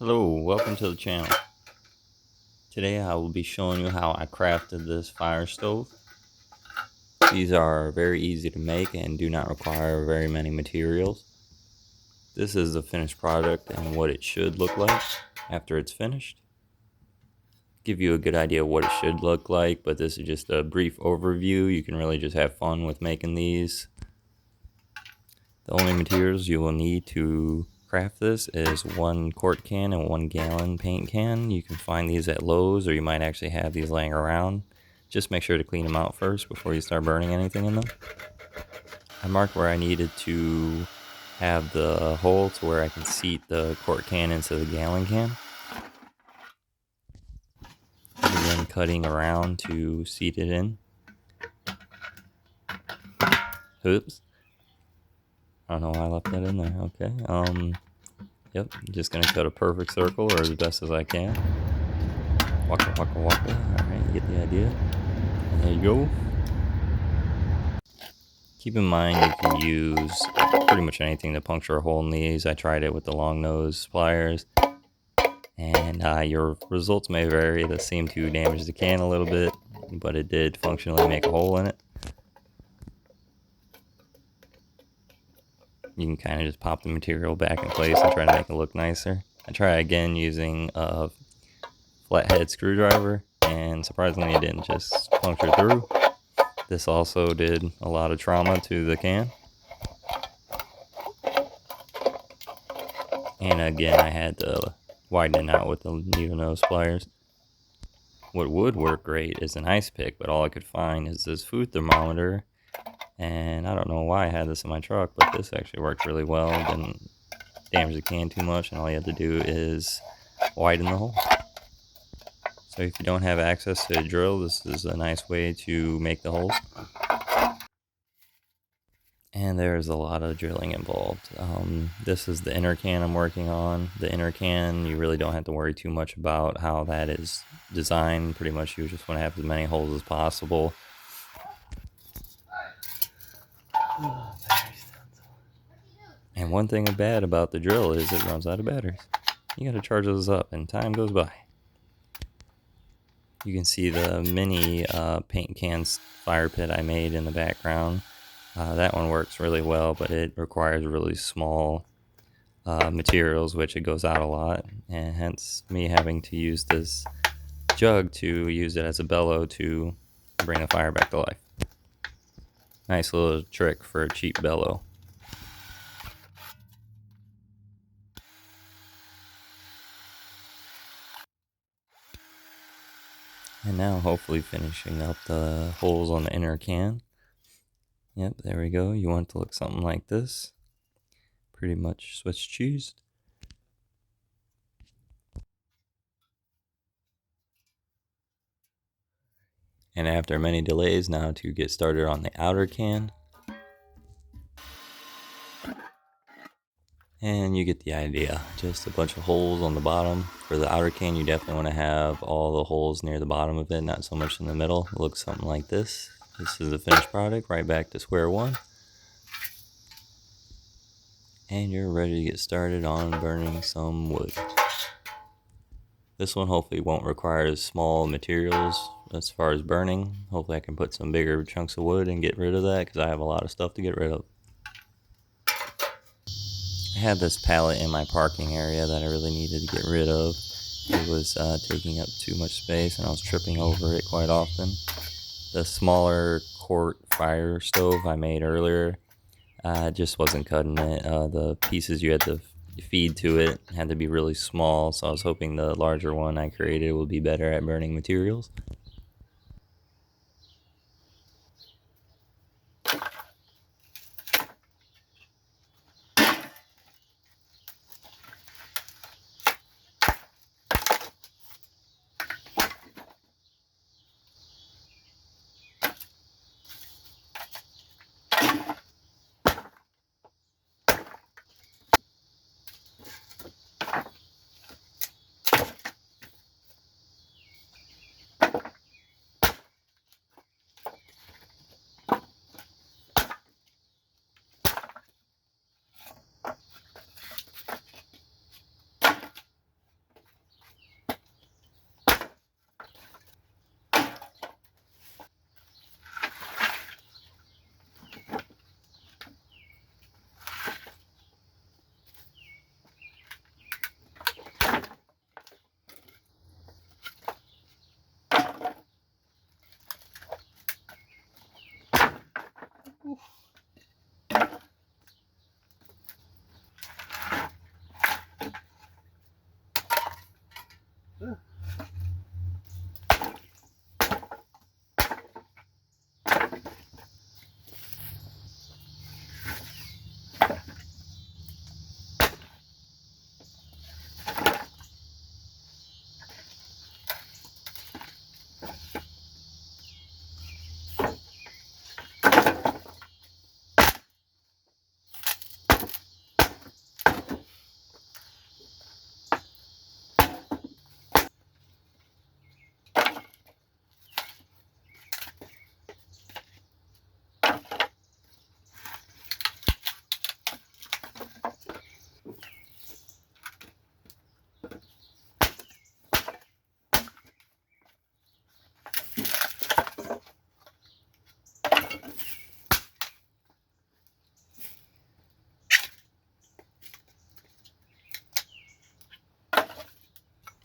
Hello, welcome to the channel. Today I will be showing you how I crafted this fire stove. These are very easy to make and do not require very many materials. This is the finished product and what it should look like after it's finished. Give you a good idea of what it should look like, but this is just a brief overview. You can really just have fun with making these. The only materials you will need to craft this is 1 quart can and 1 gallon paint can. You can find these at Lowe's, or you might actually have these laying around. Just make sure to clean them out first before you start burning anything in them. I marked where I needed to have the hole to where I can seat the quart can into the gallon can. And then cutting around to seat it in. Oops. I don't know why I left that in there. Okay. Yep, I'm just gonna cut a perfect circle, or as best as I can. Waka waka waka. Alright, you get the idea. And there you go. Keep in mind you can use pretty much anything to puncture a hole in these. I tried it with the long nose pliers. And your results may vary. This seemed to damage the can a little bit, but it did functionally make a hole in it. You can kind of just pop the material back in place and try to make it look nicer. I tried again using a flathead screwdriver, and surprisingly it didn't just puncture through. This also did a lot of trauma to the can. And again, I had to widen it out with the needle nose pliers. What would work great is an ice pick, but all I could find is this food thermometer. And I don't know why I had this in my truck, but this actually worked really well. Didn't damage the can too much, and all you have to do is widen the hole. So if you don't have access to a drill, this is a nice way to make the holes. And there's a lot of drilling involved. This is the inner can I'm working on. The inner can, you really don't have to worry too much about how that is designed. Pretty much you just want to have as many holes as possible. And one thing bad about the drill is it runs out of batteries. You gotta charge those up and time goes by. You can see the mini paint can fire pit I made in the background. That one works really well, but it requires really small materials, which it goes out a lot, and hence me having to use this jug to use it as a bellow to bring the fire back to life. Nice little trick for a cheap bellow. And now hopefully finishing up the holes on the inner can. Yep, there we go. You want it to look something like this. Pretty much Swiss cheese. And after many delays, now to get started on the outer can. And you get the idea. Just a bunch of holes on the bottom. For the outer can, you definitely want to have all the holes near the bottom of it, not so much in the middle. It looks something like this. This is the finished product, right back to square one. And you're ready to get started on burning some wood. This one hopefully won't require small materials as far as burning. Hopefully I can put some bigger chunks of wood and get rid of that, because I have a lot of stuff to get rid of. I had this pallet in my parking area that I really needed to get rid of. It was taking up too much space and I was tripping over it quite often. The smaller quart fire stove I made earlier just wasn't cutting it. The pieces you had to feed to it had to be really small, so I was hoping the larger one I created would be better at burning materials.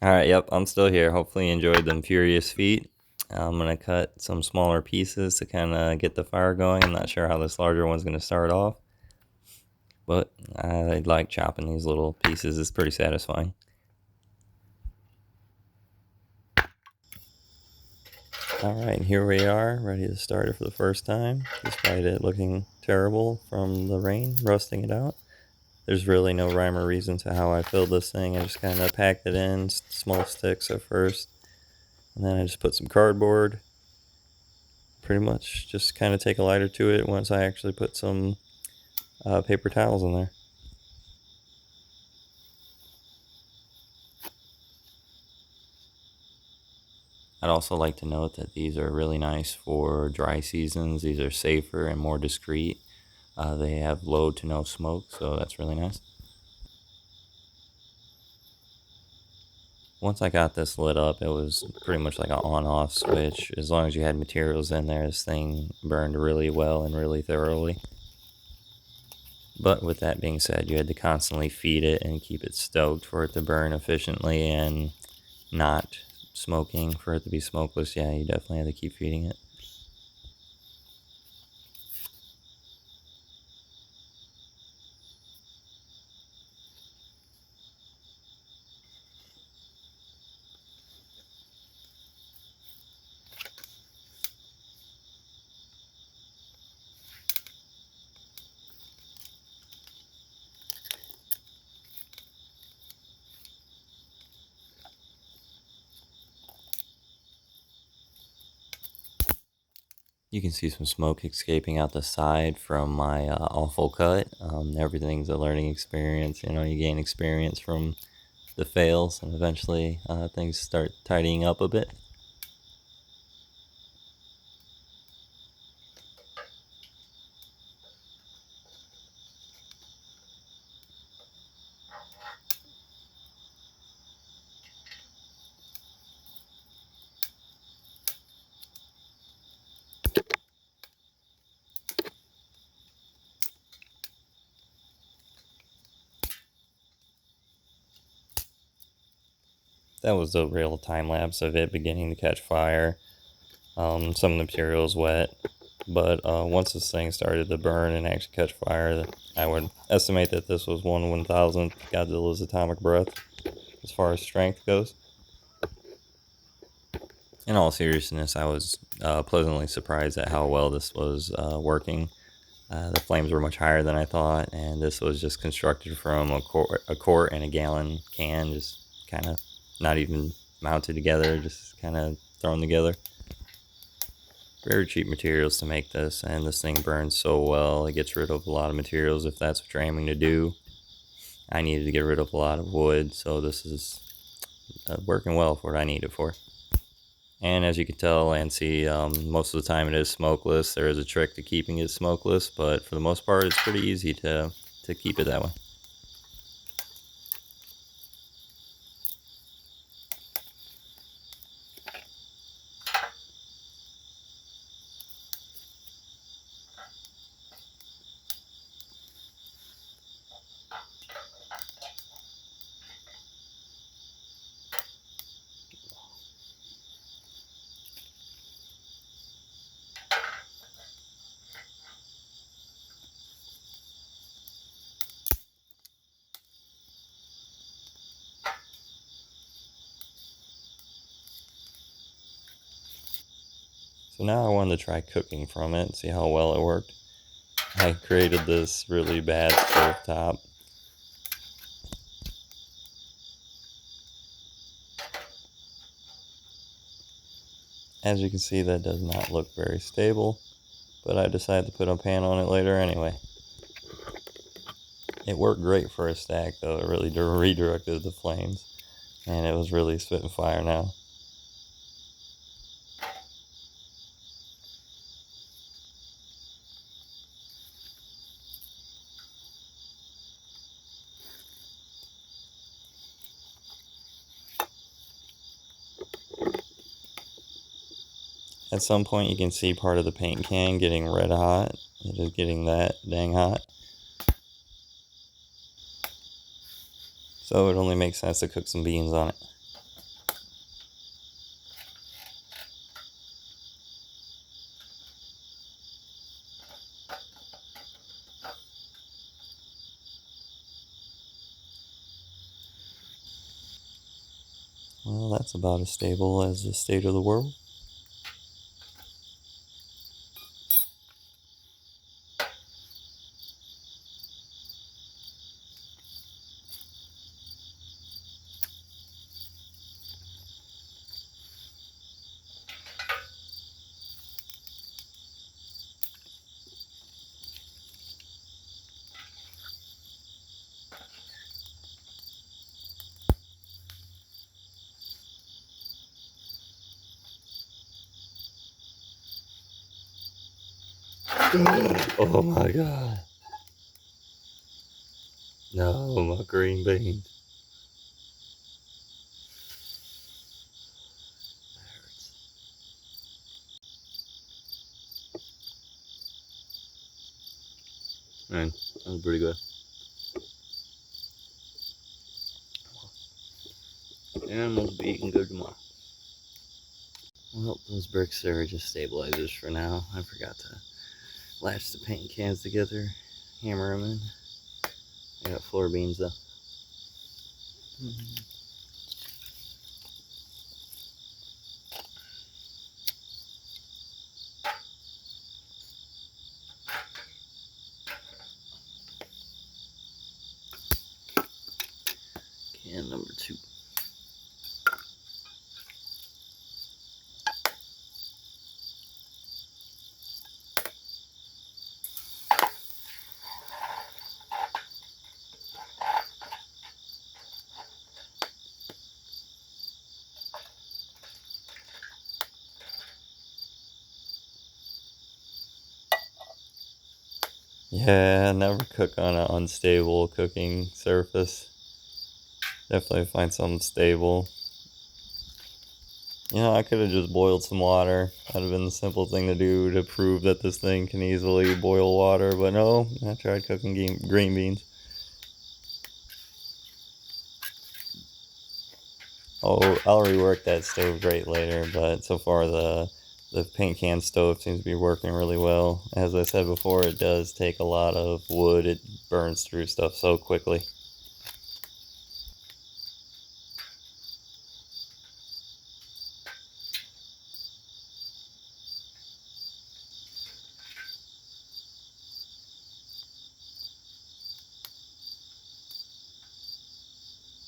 Alright, yep, I'm still here. Hopefully you enjoyed them furious feet. I'm going to cut some smaller pieces to kind of get the fire going. I'm not sure how this larger one's going to start off, but I like chopping these little pieces. It's pretty satisfying. Alright, here we are, ready to start it for the first time, despite it looking terrible from the rain, rusting it out. There's really no rhyme or reason to how I filled this thing. I just kind of packed it in, small sticks at first, and then I just put some cardboard. Pretty much just kind of take a lighter to it once I actually put some paper towels in there. I'd also like to note that these are really nice for dry seasons. These are safer and more discreet. They have low to no smoke, so that's really nice. Once I got this lit up, it was pretty much like an on-off switch. As long as you had materials in there, this thing burned really well and really thoroughly. But with that being said, you had to constantly feed it and keep it stoked for it to burn efficiently and not smoking for it to be smokeless. Yeah, you definitely have to keep feeding it. You can see some smoke escaping out the side from my awful cut. Everything's a learning experience. You know, you gain experience from the fails, and eventually things start tidying up a bit. That was a real time lapse of it beginning to catch fire. Some of the material is wet, but once this thing started to burn and actually catch fire, I would estimate that this was 1/1000th Godzilla's atomic breath as far as strength goes. In all seriousness, I was pleasantly surprised at how well this was working. The flames were much higher than I thought, and this was just constructed from a quart and a gallon can, just kind of not even mounted together, just kind of thrown together. Very cheap materials to make this, and this thing burns so well. It gets rid of a lot of materials if that's what you're aiming to do. I needed to get rid of a lot of wood, so this is working well for what I need it for. And as you can tell and see, most of the time it is smokeless. There is a trick to keeping it smokeless, but for the most part, it's pretty easy to keep it that way. So now I wanted to try cooking from it and see how well it worked. I created this really bad stovetop. As you can see, that does not look very stable, but I decided to put a pan on it later anyway. It worked great for a stack though. It really redirected the flames, and it was really spitting fire now. At some point you can see part of the paint can getting red hot. It is getting that dang hot. So it only makes sense to cook some beans on it. Well, that's about as stable as the state of the world. Oh my god. No, my green beans. Man, that was pretty good. Animals be eating good tomorrow. Well, those bricks are just stabilizers for now. I forgot to latch the paint cans together, hammer them in. I got floor beans though. Can number 2. Yeah, never cook on an unstable cooking surface. Definitely find something stable. You know, I could have just boiled some water. That'd have been the simple thing to do to prove that this thing can easily boil water, but no, I tried cooking green beans. Oh, I'll rework that stove grate later, but so far the paint can stove seems to be working really well. As I said before, it does take a lot of wood. It burns through stuff so quickly.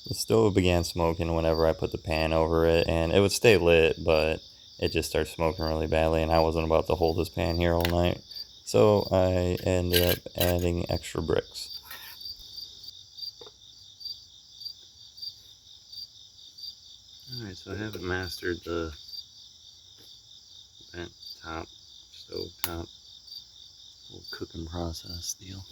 The stove began smoking whenever I put the pan over it, and it would stay lit, but it just started smoking really badly, and I wasn't about to hold this pan here all night. So I ended up adding extra bricks. Alright, so I haven't mastered the vent top, stove top, whole cooking process deal.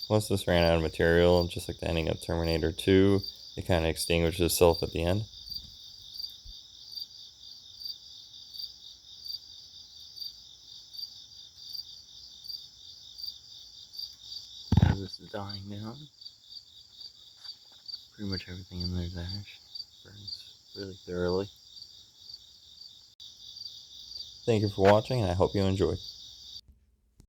Once this ran out of material, just like the ending of Terminator 2, it kind of extinguished itself at the end. As this is dying down, pretty much everything in there is ash. Burns really thoroughly. Thank you for watching, and I hope you enjoyed.